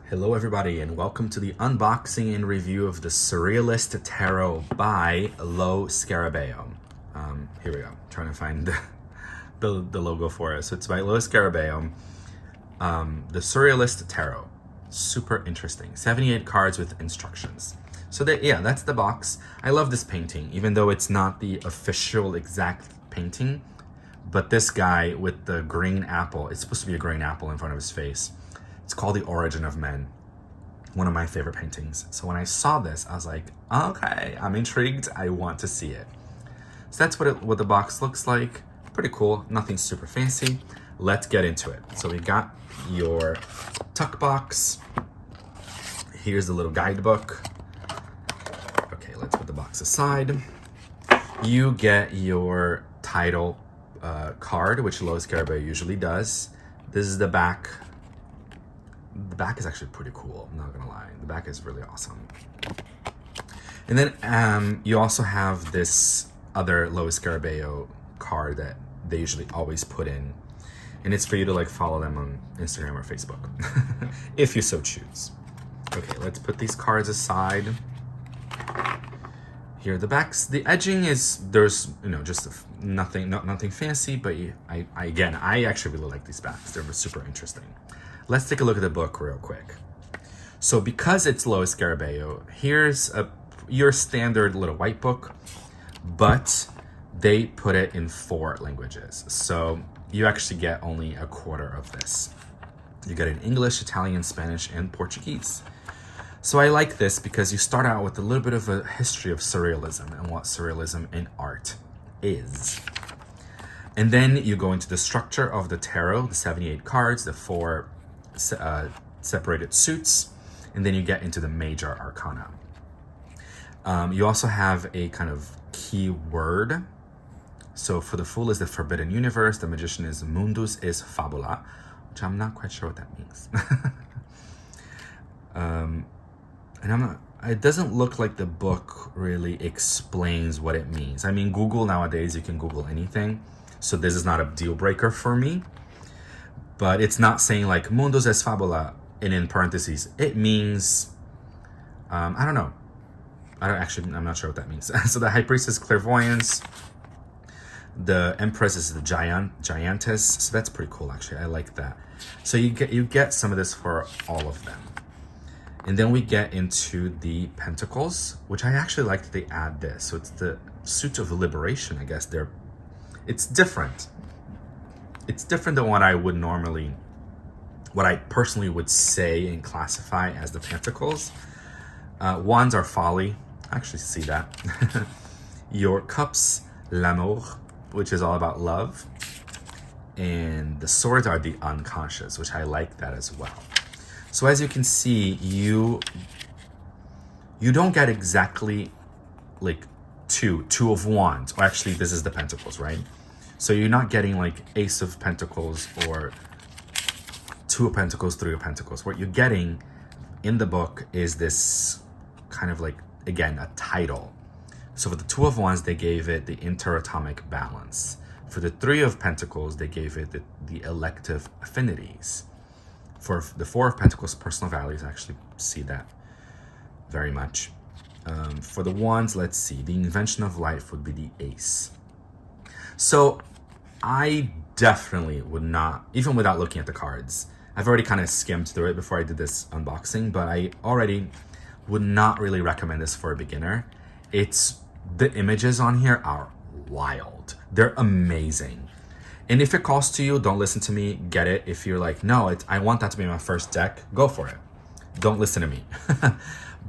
Hello everybody and welcome to the unboxing and review of the Surrealist Tarot by Lo Scarabeo. Here we go, trying to find the logo for it. So it's by Lo Scarabeo. The Surrealist Tarot, super interesting. 78 cards with instructions. So that's the box. I love this painting, even though it's not the official exact painting, but this guy with the green apple, it's supposed to be a green apple in front of his face. It's called The Origin of Men, one of my favorite paintings. So when I saw this, I was like, okay, I'm intrigued. I want to see it. So that's what the box looks like. Pretty cool, nothing super fancy. Let's get into it. So we got your tuck box. Here's the little guidebook. Okay, let's put the box aside. You get your title card, which Lo Scarabeo usually does. This is the back. The back is actually pretty cool, I'm not gonna lie. The back is really awesome. And then you also have this other Lo Scarabeo card that they usually always put in. And it's for you to like follow them on Instagram or Facebook, if you so choose. Okay, let's put these cards aside. Here are the backs. The edging is, there's, just nothing fancy, but I actually really like these backs. They're super interesting. Let's take a look at the book real quick. So because it's Lo Scarabeo, here's your standard little white book, but they put it in 4 languages. So you actually get only a quarter of this. You get it in English, Italian, Spanish, and Portuguese. So I like this because you start out with a little bit of a history of surrealism and what surrealism in art is. And then you go into the structure of the tarot, the 78 cards, the 4 separated suits, and then you get into the major arcana. You also have a kind of key word. So for the Fool is the forbidden universe, the Magician is mundus is fabula, which I'm not quite sure what that means. And it doesn't look like the book really explains what it means. I mean, Google nowadays, you can Google anything. So this is not a deal breaker for me. But it's not saying like mundus es fabula and in parentheses. It means, I don't know. I'm not sure what that means. So the High Priestess is clairvoyance. The Empress is the giantess. So that's pretty cool, actually. I like that. So you get some of this for all of them. And then we get into the Pentacles, which I actually like that they add this. So it's the suit of liberation, I guess. It's different. It's different than what I personally would say and classify as the Pentacles. Wands are folly. I actually see that. Your Cups, l'amour, which is all about love. And the Swords are the unconscious, which I like that as well. So as you can see, you don't get exactly like two of Wands. Or actually, this is the Pentacles, right? So you're not getting like Ace of Pentacles or 2 of Pentacles, 3 of Pentacles. What you're getting in the book is this kind of like, again, a title. So for the 2 of Wands, they gave it the interatomic balance. For the 3 of Pentacles, they gave it the elective affinities. For the 4 of Pentacles, personal values, I actually see that very much. For the Wands, let's see, the invention of life would be the Ace. So I definitely would not, even without looking at the cards, I've already kind of skimmed through it before I did this unboxing, but I already would not really recommend this for a beginner. The images on here are wild. They're amazing. And if it calls to you, don't listen to me, get it. If you're like, no, I want that to be my first deck, go for it. Don't listen to me.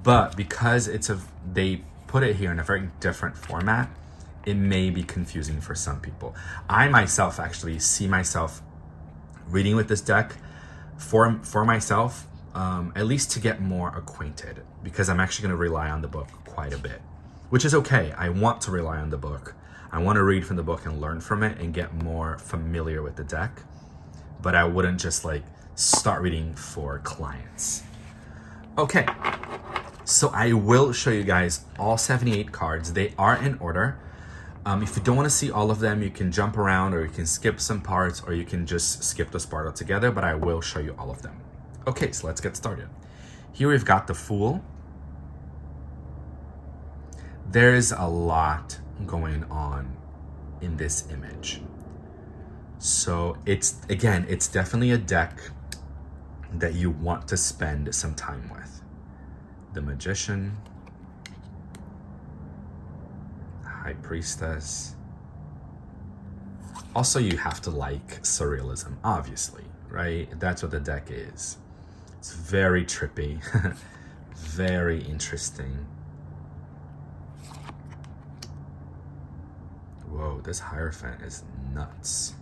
But because they put it here in a very different format, it may be confusing for some people. I myself actually see myself reading with this deck for myself, at least to get more acquainted, because I'm actually going to rely on the book quite a bit, which is okay. I want to rely on the book. I want to read from the book and learn from it and get more familiar with the deck, but I wouldn't just like start reading for clients. Okay, so I will show you guys all 78 cards. They are in order. If you don't want to see all of them, you can jump around or you can skip some parts or you can just skip this part altogether, but I will show you all of them. Okay, so let's get started. Here we've got the Fool. There's a lot going on in this image. So it's definitely a deck that you want to spend some time with. The Magician, High Priestess. Also, you have to like surrealism, obviously, right? That's what the deck is. It's very trippy, very interesting. Whoa, this Hierophant is nuts.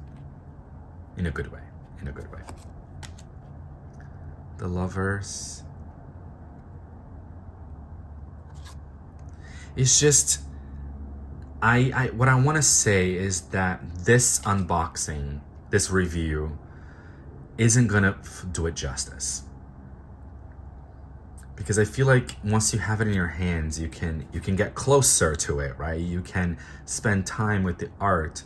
In a good way, in a good way. The Lovers. It's just, what I want to say is that this unboxing, this review, isn't gonna do it justice. Because I feel like once you have it in your hands, you can get closer to it, right? You can spend time with the art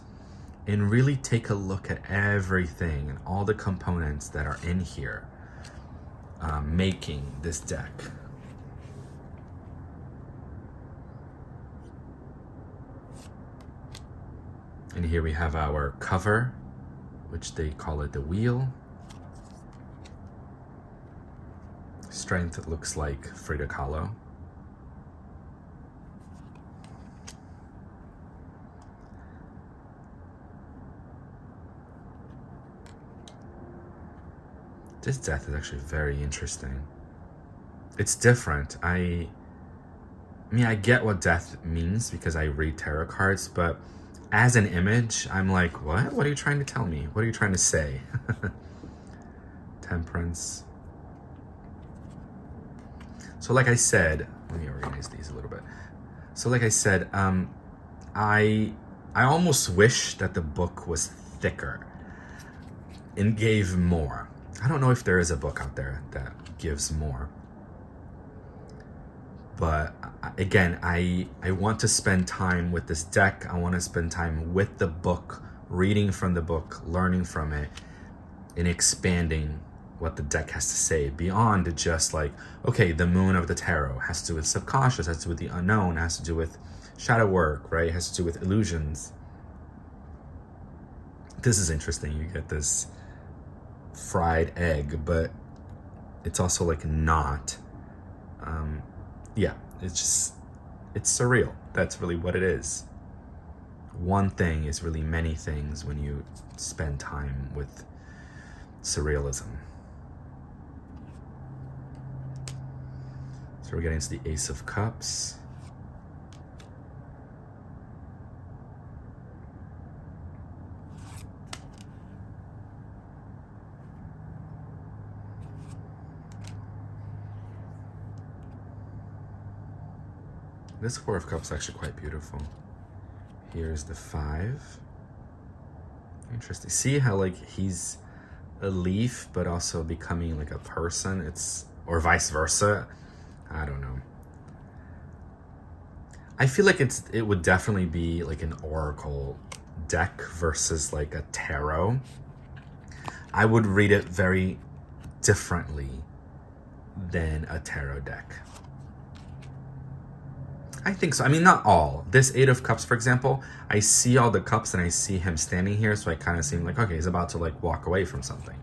and really take a look at everything and all the components that are in here, making this deck. And here we have our cover, which they call it the Wheel. Strength looks like Frida Kahlo. This death is actually very interesting. It's different. I mean, I get what death means because I read tarot cards, but as an image, I'm like, what? What are you trying to tell me? What are you trying to say? Temperance. So like I said, let me organize these a little bit. So like I said, I almost wish that the book was thicker and gave more. I don't know if there is a book out there that gives more. But again, I want to spend time with this deck. I want to spend time with the book, reading from the book, learning from it, and expanding what the deck has to say beyond just like, okay, the Moon of the Tarot has to do with subconscious, has to do with the unknown, has to do with shadow work, right? Has to do with illusions. This is interesting. You get this fried egg, but it's also like not. Yeah, it's surreal. That's really what it is. One thing is really many things when you spend time with surrealism. So we're getting to the Ace of Cups. This Four of Cups is actually quite beautiful. Here's the 5. Interesting. See how like he's a leaf, but also becoming like a person? Or vice versa. I don't know. I feel like it would definitely be like an oracle deck versus like a tarot. I would read it very differently than a tarot deck. I think so. I mean, not all. This 8 of Cups, for example, I see all the cups and I see him standing here, so I kind of seem like, okay, he's about to like walk away from something.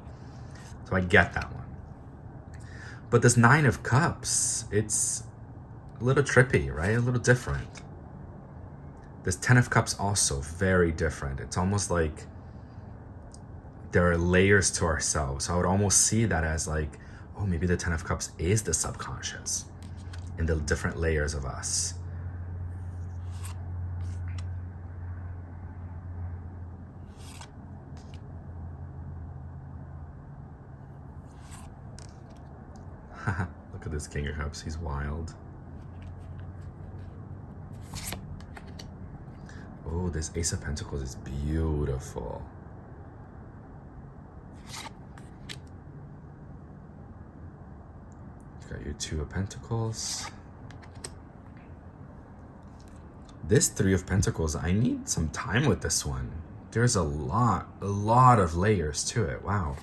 So I get that one. But this 9 of Cups, it's a little trippy, right? A little different. This 10 of Cups also very different. It's almost like there are layers to ourselves. So I would almost see that as like, oh, maybe the 10 of Cups is the subconscious and the different layers of us. Look at this King of Cups, he's wild. Oh, this Ace of Pentacles is beautiful. You got your 2 of Pentacles. This 3 of Pentacles, I need some time with this one. There's a lot of layers to it, wow.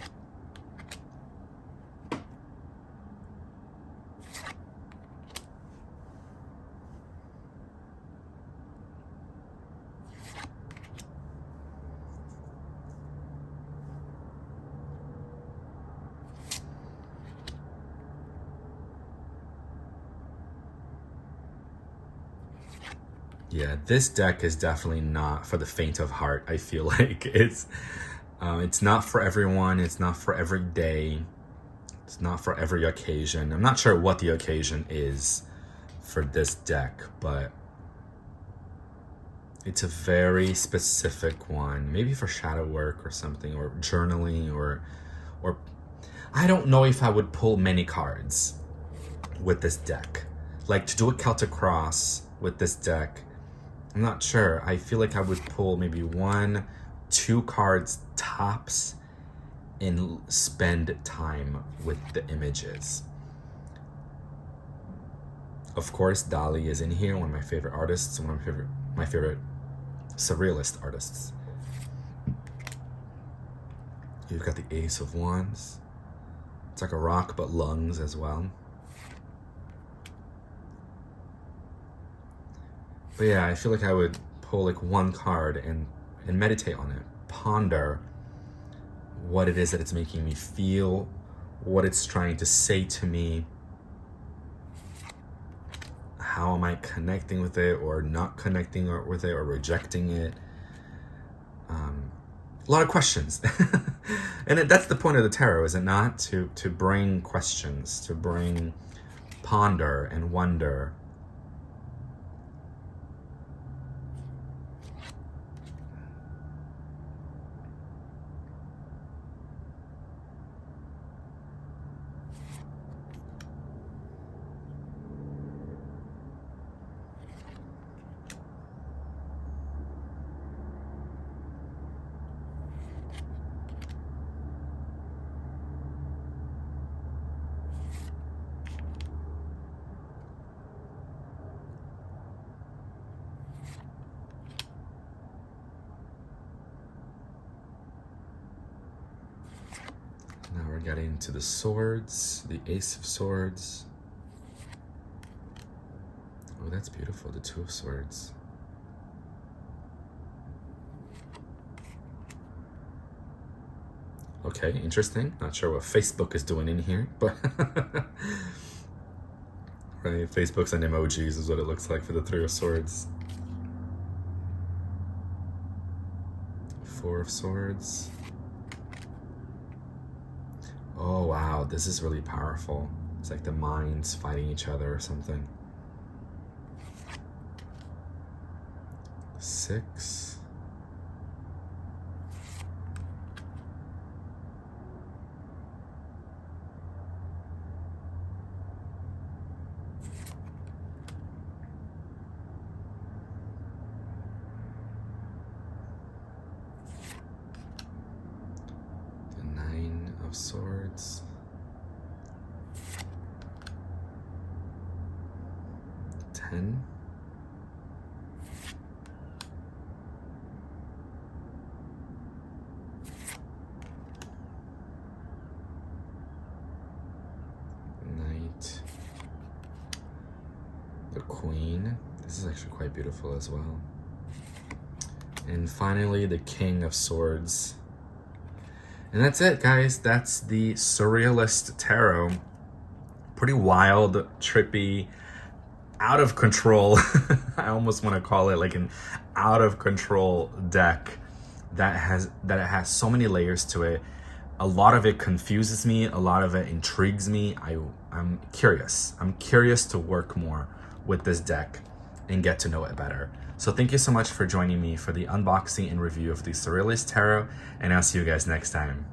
Yeah, this deck is definitely not for the faint of heart. I feel like it's not for everyone. It's not for every day. It's not for every occasion. I'm not sure what the occasion is for this deck, but it's a very specific one. Maybe for shadow work or something, or journaling, or I don't know if I would pull many cards with this deck. Like to do a Celtic Cross with this deck, I'm not sure. I feel like I would pull maybe 1, 2 cards tops and spend time with the images. Of course, Dali is in here, one of my favorite artists, one of my favorite surrealist artists. You've got the Ace of Wands. It's like a rock, but lungs as well. But yeah, I feel like I would pull like 1 card and meditate on it, ponder what it is that it's making me feel, what it's trying to say to me, how am I connecting with it or not connecting with it or rejecting it. A lot of questions. And that's the point of the tarot, is it not? To bring questions, to bring ponder and wonder. Now we're getting to the swords, the Ace of Swords. Oh, that's beautiful, the Two of Swords. Okay, interesting. Not sure what Facebook is doing in here, but right, Facebook's and emojis is what it looks like for the Three of Swords. Four of Swords. Oh wow, this is really powerful. It's like the minds fighting each other or something. 6. The 9 of Swords. 10. Knight. The Queen. This is actually quite beautiful as well. And finally, the King of Swords. And that's it, guys. That's the Surrealist Tarot. Pretty wild, trippy, out of control. I almost want to call it like an out of control deck that it has so many layers to it. A lot of it confuses me. A lot of it intrigues me. I'm curious. I'm curious to work more with this deck and get to know it better. So thank you so much for joining me for the unboxing and review of the Surrealist Tarot, and I'll see you guys next time.